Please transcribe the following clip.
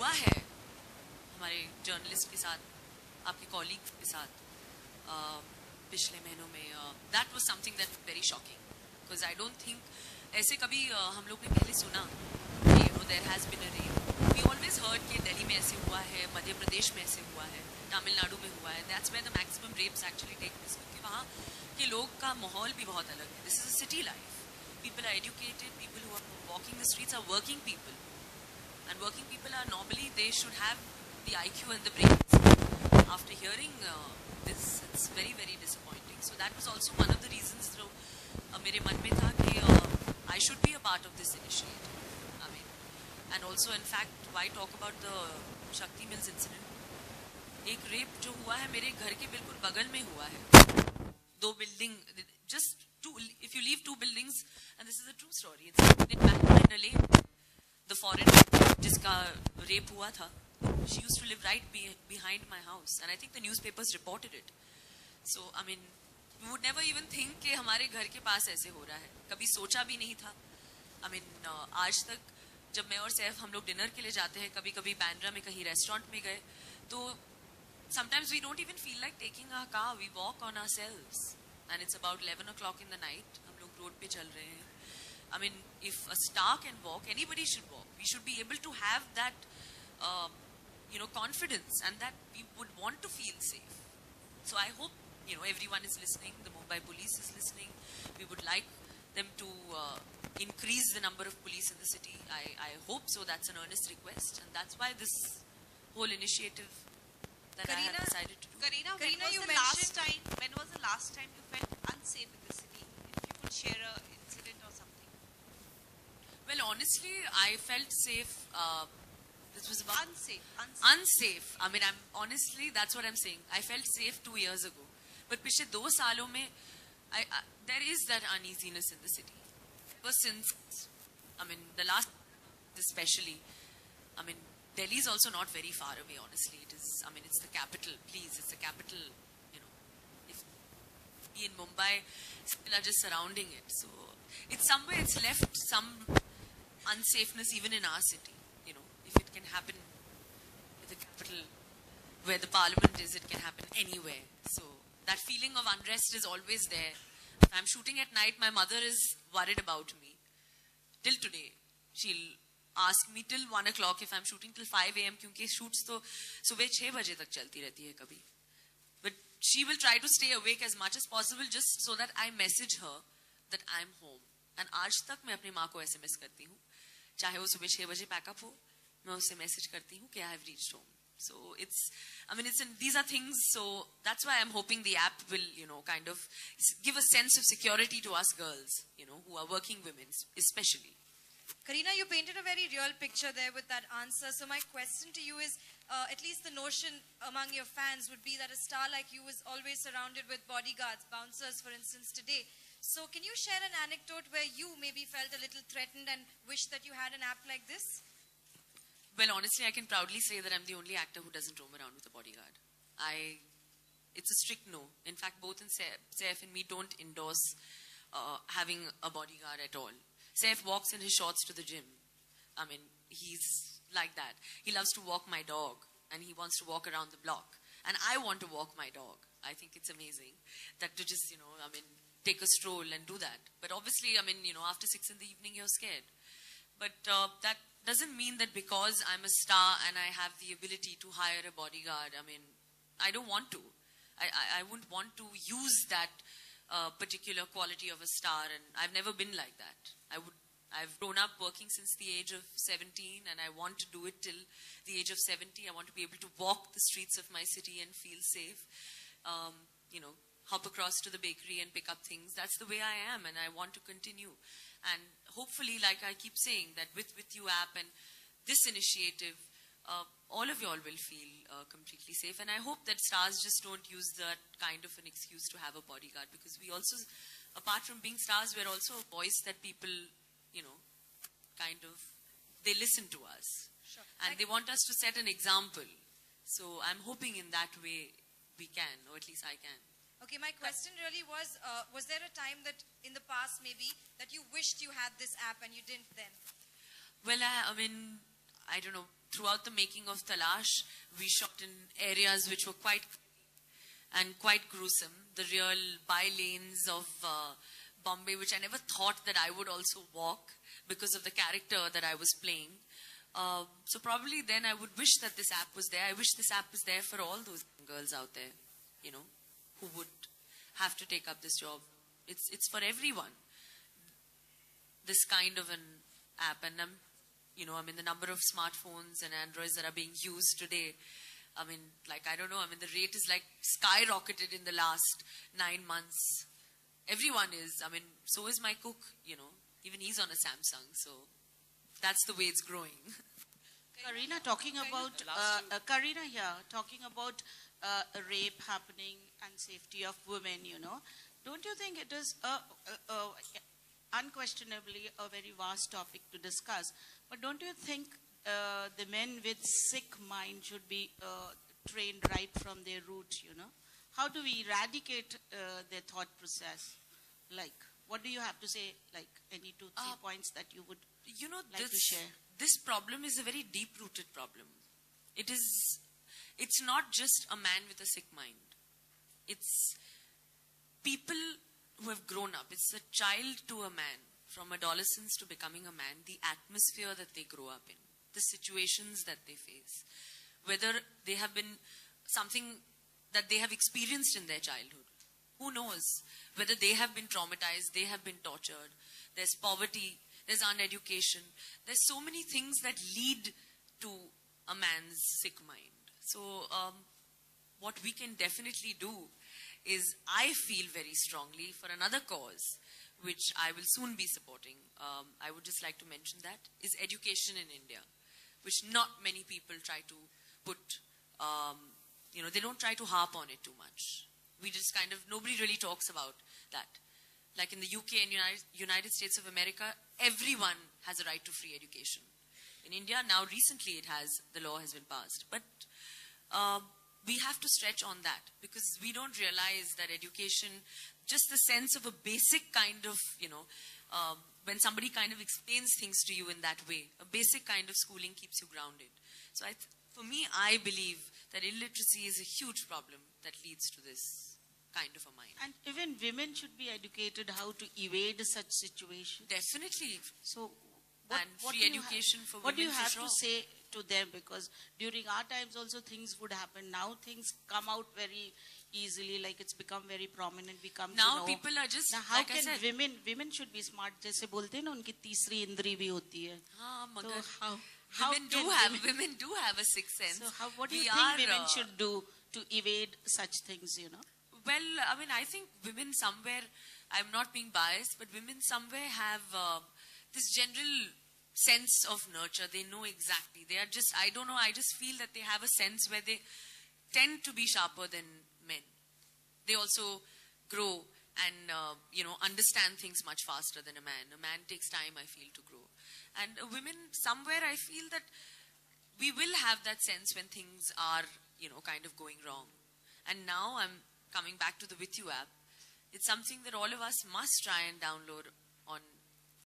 हुआ है हमारे जर्नलिस्ट के साथ, आपके कॉलीग के साथ पिछले महीनों में, that was something that very shocking, because I don't think ऐसे कभी हम लोग ने पहले सुना कि there has been a rape. We always heard कि दिल्ली में ऐसे हुआ है, मध्य प्रदेश में ऐसे हुआ है, तमिलनाडु में हुआ है. That's where the maximum rapes actually take place, क्योंकि वहाँ के लोग का माहौल भी बहुत अलग है. This is a city life. People are educated, people who are walking the streets are working people. And working people are normally, they should have the IQ and the brains. After hearing this, it's very, very disappointing. So that was also one of the reasons मेरे मन में था कि I should be a part of this initiative. I mean, and also in fact, why talk about the Shakti Mills incident? एक rape जो हुआ है मेरे घर के बिल्कुल बगल में हुआ है. 2 building, just if you leave 2 buildings, and this is a true story, it's in Bangalore lane, the foreign जिसका rape हुआ था, she used to live right behind my house, and I think the newspapers reported it. So I mean, we would never even think कि हमारे घर के पास ऐसे हो रहा है. कभी सोचा भी नहीं था. I mean, आज तक जब मैं और सैफ हम लोग डिनर के लिए जाते हैं, कभी कभी बैंड्रा में कहीं रेस्टोरेंट में गए, तो sometimes we don't even feel like taking our car, we walk on ourselves. And it's about 11 o'clock in the night. हम लोग रोड पे चल रहे हैं. I mean, if a star can walk, anybody should walk. We should be able to have that, confidence, and that we would want to feel safe. So I hope, everyone is listening. The Mumbai police is listening. We would like them to increase the number of police in the city. I hope so. That's an earnest request, and that's why this whole initiative that I have decided to do. Kareena, when was the last time you felt unsafe in the city? If you could share an incident or something. Well, honestly, I felt safe. This was about unsafe. I mean, honestly, that's what I'm saying. I felt safe 2 years ago, but पिछले 2 सालों में, there is that uneasiness in the city. Ever since, I mean, the last, especially, I mean, Delhi is also not very far away, honestly. It is, I mean, it's the capital. Please, it's the capital, If we in Mumbai still are just surrounding it. So, it's somewhere, it's left some unsafeness even in our city. If it can happen in the capital, where the parliament is, it can happen anywhere. So, that feeling of unrest is always there. If I'm shooting at night, my mother is worried about me. Till today, she'll ask me till 1 o'clock if I'm shooting till 5 a.m. क्योंकि shoots तो सुबह 6 बजे तक चलती रहती है कभी. But she will try to stay awake as much as possible just so that I message her that I'm home. And आज तक मैं अपनी माँ को SMS करती हूँ, चाहे वो सुबह 6 बजे पैकअप हो, मैं उससे मैसेज करती हूँ कि I have reached home. So these are things. So that's why I'm hoping the app will, kind of give a sense of security to us girls, who are working women, especially. Kareena, you painted a very real picture there with that answer. So my question to you is, at least the notion among your fans would be that a star like you is always surrounded with bodyguards, bouncers, for instance, today. So can you share an anecdote where you maybe felt a little threatened and wished that you had an app like this? Well, honestly, I can proudly say that I'm the only actor who doesn't roam around with a bodyguard. It's a strict no. In fact, both Saif and me don't endorse having a bodyguard at all. Saif walks in his shorts to the gym. I mean, he's like that. He loves to walk my dog, and he wants to walk around the block. And I want to walk my dog. I think it's amazing that to just, take a stroll and do that. But obviously, after 6 in the evening, you're scared. But that doesn't mean that because I'm a star and I have the ability to hire a bodyguard, I don't want to. I wouldn't want to use that particular quality of a star, and I've never been like that. I've grown up working since the age of 17, and I want to do it till the age of 70. I want to be able to walk the streets of my city and feel safe. Hop across to the bakery and pick up things. That's the way I am, and I want to continue. And hopefully, like I keep saying, that with Vith U app and this initiative, all of y'all will feel completely safe. And I hope that stars just don't use that kind of an excuse to have a bodyguard, because we also, apart from being stars, we're also a voice that people, they listen to us. Sure. And they want us to set an example. So I'm hoping in that way we can, or at least I can. Okay, my question really was there a time that in the past maybe that you wished you had this app and you didn't then? Well, I don't know, throughout the making of Talash, we shot in areas which were quite gruesome. The real by-lanes of Bombay, which I never thought that I would also walk because of the character that I was playing. So probably then I would wish that this app was there. I wish this app was there for all those girls out there, you know, who would have to take up this job. It's for everyone, this kind of an app. And the number of smartphones and Androids that are being used today, I mean, the rate is like skyrocketed in the last 9 months. Everyone is. I mean, so is my cook, even he's on a Samsung. So that's the way it's growing. Kareena, talking about rape happening and safety of women, don't you think it is unquestionably a very vast topic to discuss? But don't you think the men with sick mind should be trained right from their root, How do we eradicate their thought process? Like, what do you have to say? Like, any 2-3 points that you would like to share? This problem is a very deep-rooted problem. It's not just a man with a sick mind. It's people who have grown up. It's a child to a man, from adolescence to becoming a man, the atmosphere that they grow up in, the situations that they face, whether they have been something that they have experienced in their childhood. Who knows? Whether they have been traumatized, they have been tortured. There's poverty, there's uneducation. There's so many things that lead to a man's sick mind. So what we can definitely do is, I feel very strongly for another cause, which I will soon be supporting. I would just like to mention that, is education in India, which not many people try to put, they don't try to harp on it too much. We just nobody really talks about that. Like in the UK and United States of America, everyone has a right to free education. In India, now recently the law has been passed. But we have to stretch on that, because we don't realize that education, just the sense of a basic kind of, when somebody kind of explains things to you in that way, a basic kind of schooling keeps you grounded. So for me, I believe that illiteracy is a huge problem that leads to this kind of a mind. And even women should be educated how to evade such situations. Definitely. So, free education for women. What do you have to say to them? Because during our times also things would happen. Now things come out very easily, like it's become very prominent. Now people are just, now how like can I said, women should be smart? जैसे बोलते हैं ना, उनकी तीसरी इंद्री भी होती है. So how women do have a sixth sense. So what do you think women should do to evade such things, Well, I think women somewhere, I'm not being biased, but women somewhere have this general sense of nurture. They know exactly. They are just, I don't know, I just feel that they have a sense where they tend to be sharper than men. They also grow and, understand things much faster than a man. A man takes time, I feel, to grow. And women, somewhere I feel that we will have that sense when things are, kind of going wrong. And now I'm coming back to the Vith U app. It's something that all of us must try and download